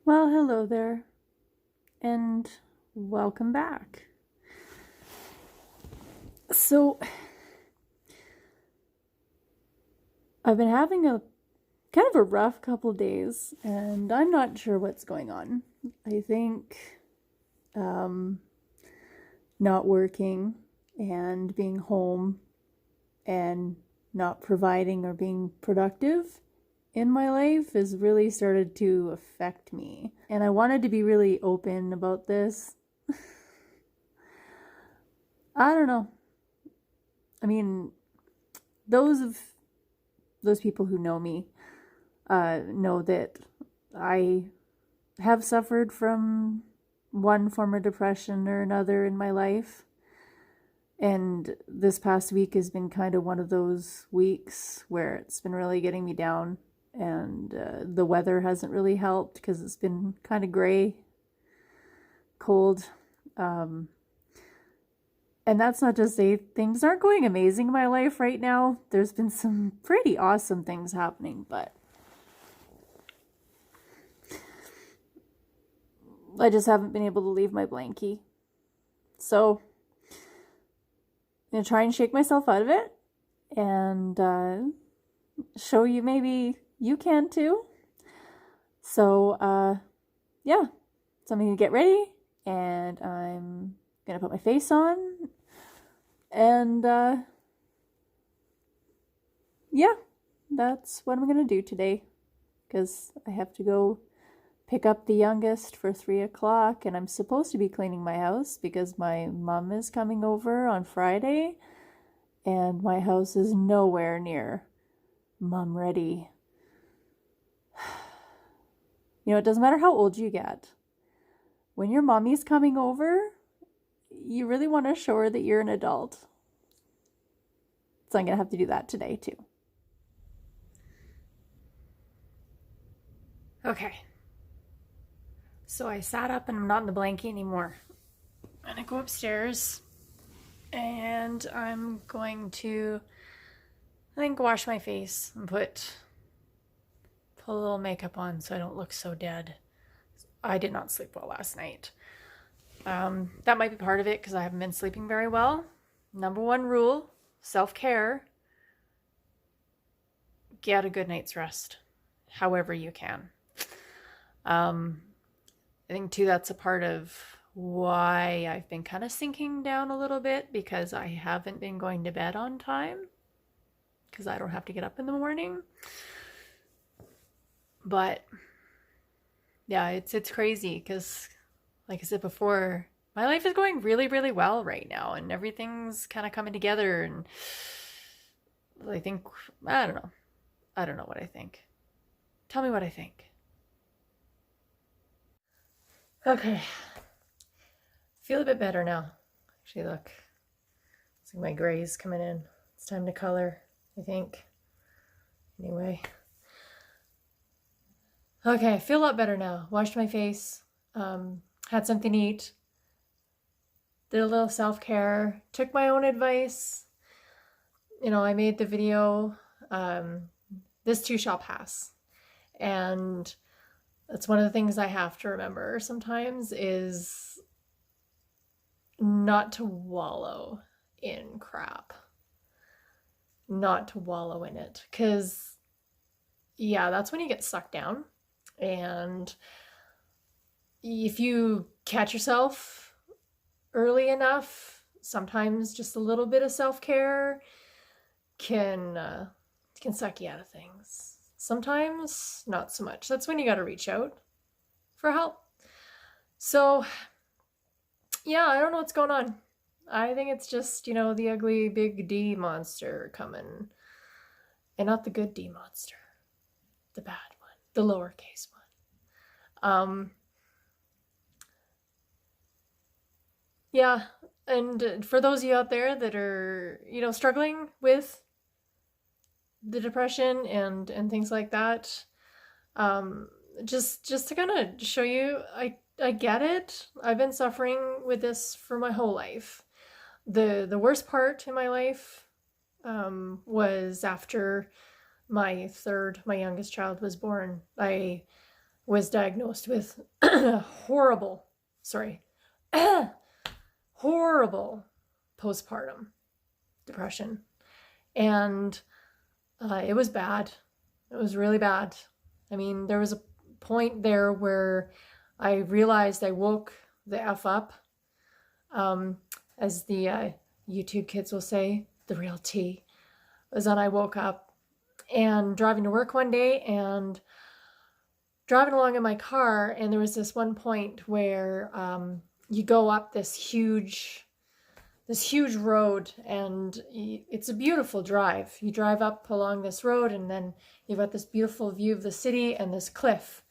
Well, hello there, and welcome back. So, I've been having a kind of a rough couple days, and I'm not sure what's going on. I think um, not working and being home and not providing or being productive in my life has really started to affect me. And I wanted to be really open about this. I don't know. I mean, those of those people who know me know that I have suffered from one form of depression or another in my life. And this past week has been kind of one of those weeks where it's been really getting me down. And the weather hasn't really helped because it's been kind of gray, cold. Um, and that's not to say things aren't going amazing in my life right now. There's been some pretty awesome things happening, but I just haven't been able to leave my blankie. So I'm going to try and shake myself out of it and show you maybe you can too. So, yeah, so I'm going to get ready and I'm going to put my face on and yeah, that's what I'm going to do today because I have to go pick up the youngest for 3 o'clock, and I'm supposed to be cleaning my house because my mom is coming over on Friday, and my house is nowhere near mom ready. You know, it doesn't matter how old you get. When your mommy's coming over, you really want to show her that you're an adult. So I'm going to have to do that today too. Okay. So I sat up and I'm not in the blanket anymore. I'm gonna go upstairs and I'm going to, I think, wash my face and put a little makeup on so I don't look so dead. I did not sleep well last night. That might be part of it because I haven't been sleeping very well. Number one rule, self-care, get a good night's rest, however you can. I think too that's a part of why I've been kind of sinking down a little bit because I haven't been going to bed on time because I don't have to get up in the morning. But yeah, it's crazy because, like I said before, my life is going really, really well right now and everything's kind of coming together. And I think, I don't know. I don't know what I think. Tell me what I think. Okay. Feel a bit better now. Actually, look. See my grays coming in. It's time to color, I think. Anyway. Okay, I feel a lot better now. Washed my face. Had something to eat. Did a little self-care. Took my own advice. You know, I made the video. This too shall pass. And that's one of the things I have to remember sometimes is not to wallow in crap. Not to wallow in it. Because, yeah, that's when you get sucked down. And if you catch yourself early enough, sometimes just a little bit of self-care can suck you out of things. Sometimes not so much. That's when you got to reach out for help. So, yeah, I don't know what's going on. I think it's just, you know, the ugly big D monster coming. And not the good D monster. The bad one. The lowercase one. Yeah, and for those of you out there that are, you know, struggling with the depression and things like that, just to kind of show you, I get it. I've been suffering with this for my whole life. The worst part in my life was after my youngest child was born. I was diagnosed with horrible, sorry, horrible postpartum depression. And it was bad. It was really bad. I mean, there was a point there where I realized I woke the F up, as the YouTube kids will say, the real T, was that I woke up and driving to work one day and driving along in my car, and there was this one point where you go up this huge road, and it's a beautiful drive. You drive up along this road, and then you've got this beautiful view of the city and this cliff.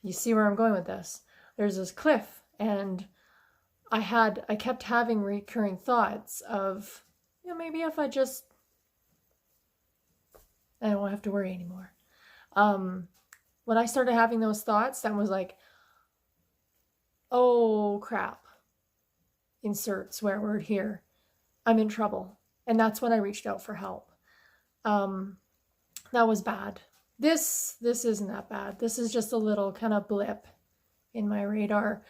You see where I'm going with this? There's this cliff, and I kept having recurring thoughts of, maybe if I don't have to worry anymore. When I started having those thoughts, that was like, oh crap, insert swear word here, I'm in trouble. And that's when I reached out for help. That was bad. This isn't that bad. This is just a little kind of blip in my radar.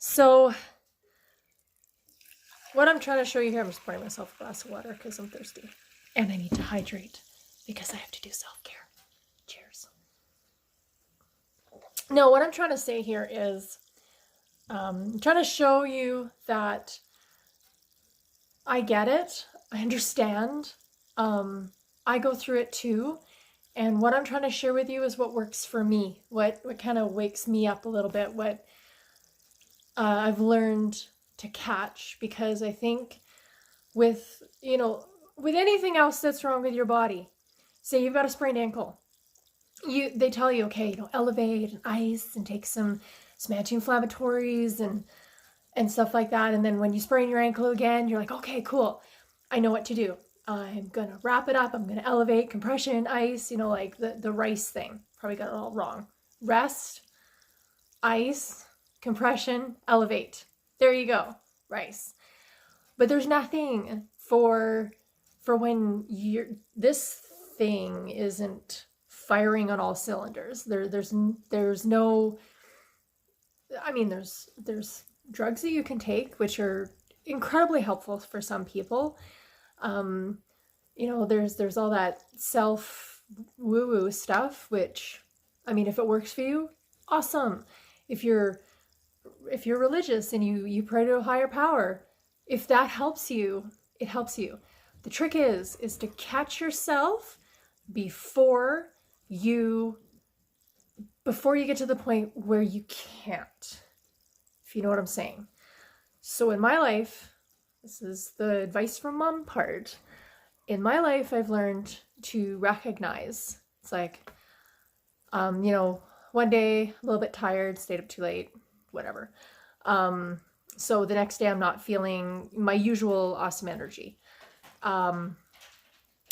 So what I'm trying to show you here, I'm just pouring myself a glass of water because I'm thirsty. And I need to hydrate because I have to do self-care. Cheers. No, what I'm trying to say here is, I'm trying to show you that I get it. I understand. I go through it too. And what I'm trying to share with you is what works for me. What kind of wakes me up a little bit. What I've learned to catch. Because I think with anything else that's wrong with your body, say you've got a sprained ankle, they tell you, okay, elevate and ice and take some anti-inflammatories and stuff like that. And then when you sprain your ankle again, you're like, okay, cool, I know what to do. I'm gonna wrap it up. I'm gonna elevate, compression, ice, like the rice thing. Probably got it all wrong. Rest, ice, compression, elevate. There you go, rice. But there's nothing for when this thing isn't firing on all cylinders. There's no, I mean, there's drugs that you can take, which are incredibly helpful for some people. There's all that self woo-woo stuff, which, I mean, if it works for you, awesome. If you're religious and you pray to a higher power, if that helps you, it helps you. The trick is to catch yourself before you get to the point where you can't, if you know what I'm saying. So in my life, this is the advice from mom part. In my life, I've learned to recognize, it's like, one day, a little bit tired, stayed up too late, whatever. So the next day I'm not feeling my usual awesome energy. I'm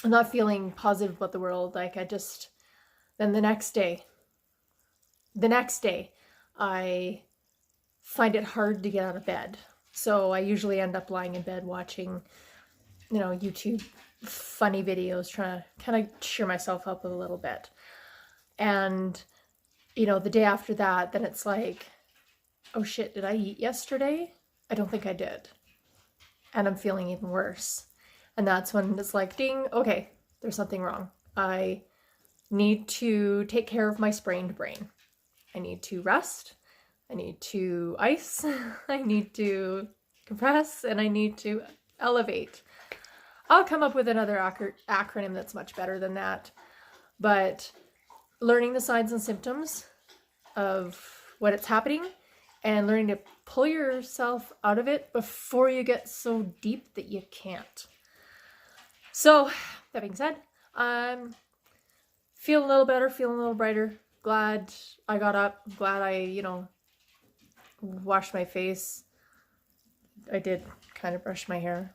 not feeling positive about the world. Then the next day, I find it hard to get out of bed. So I usually end up lying in bed watching, YouTube funny videos, trying to kind of cheer myself up a little bit. And, the day after that, then it's like, oh shit, did I eat yesterday? I don't think I did. And I'm feeling even worse. And that's when it's like, ding, okay, there's something wrong. I need to take care of my sprained brain. I need to rest. I need to ice. I need to compress. And I need to elevate. I'll come up with another acronym that's much better than that. But learning the signs and symptoms of when it's happening and learning to pull yourself out of it before you get so deep that you can't. So, that being said, I'm feeling a little better, feeling a little brighter. Glad I got up. Glad I, washed my face. I did kind of brush my hair.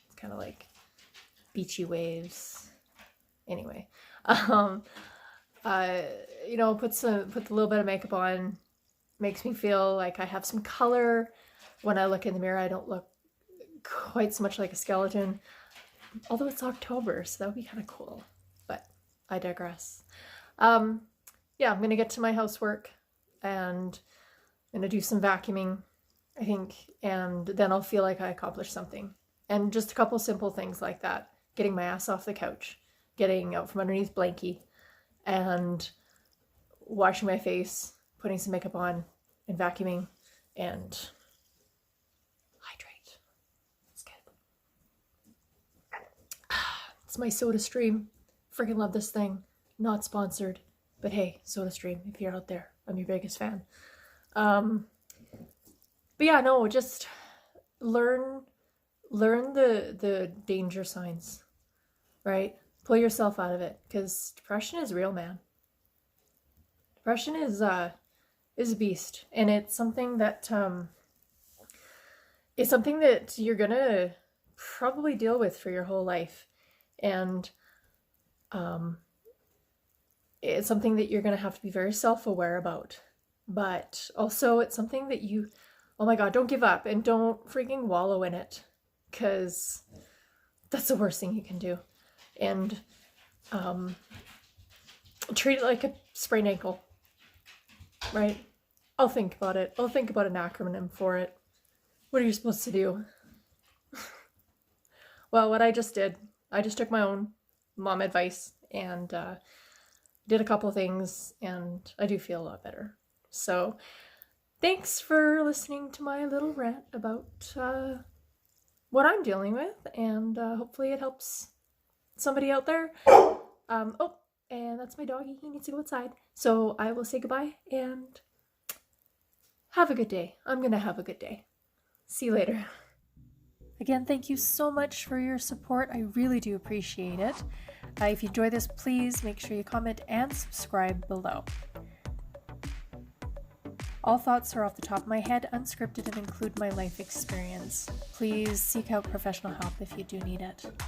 It's kind of like beachy waves. Anyway, put a little bit of makeup on. Makes me feel like I have some color. When I look in the mirror, I don't look quite so much like a skeleton. Although it's October, so that would be kind of cool. But I digress. yeah, I'm gonna get to my housework and I'm gonna do some vacuuming, I think, and then I'll feel like I accomplished something. And just a couple simple things like that. Getting my ass off the couch, getting out from underneath blankie, and washing my face, putting some makeup on, and vacuuming, and hydrate. It's good. It's my Soda Stream. Freaking love this thing. Not sponsored, but hey, Soda Stream, if you're out there, I'm your biggest fan. But yeah, no, just learn the danger signs, right? Pull yourself out of it, because depression is real, man. Depression is a beast, and it's something that you're gonna probably deal with for your whole life, and it's something that you're gonna have to be very self-aware about. But also, it's something that oh my God, don't give up and don't freaking wallow in it, because that's the worst thing you can do. And treat it like a sprained ankle, right? I'll think about it. I'll think about an acronym for it. What are you supposed to do? Well, what I just did, I just took my own mom advice and did a couple things, and I do feel a lot better. So thanks for listening to my little rant about what I'm dealing with, and hopefully it helps somebody out there. Oh, and that's my doggy. He needs to go outside. So I will say goodbye and have a good day. I'm gonna have a good day. See you later. Again, thank you so much for your support. I really do appreciate it. If you enjoy this, please make sure you comment and subscribe below. All thoughts are off the top of my head, unscripted, and include my life experience. Please seek out professional help if you do need it.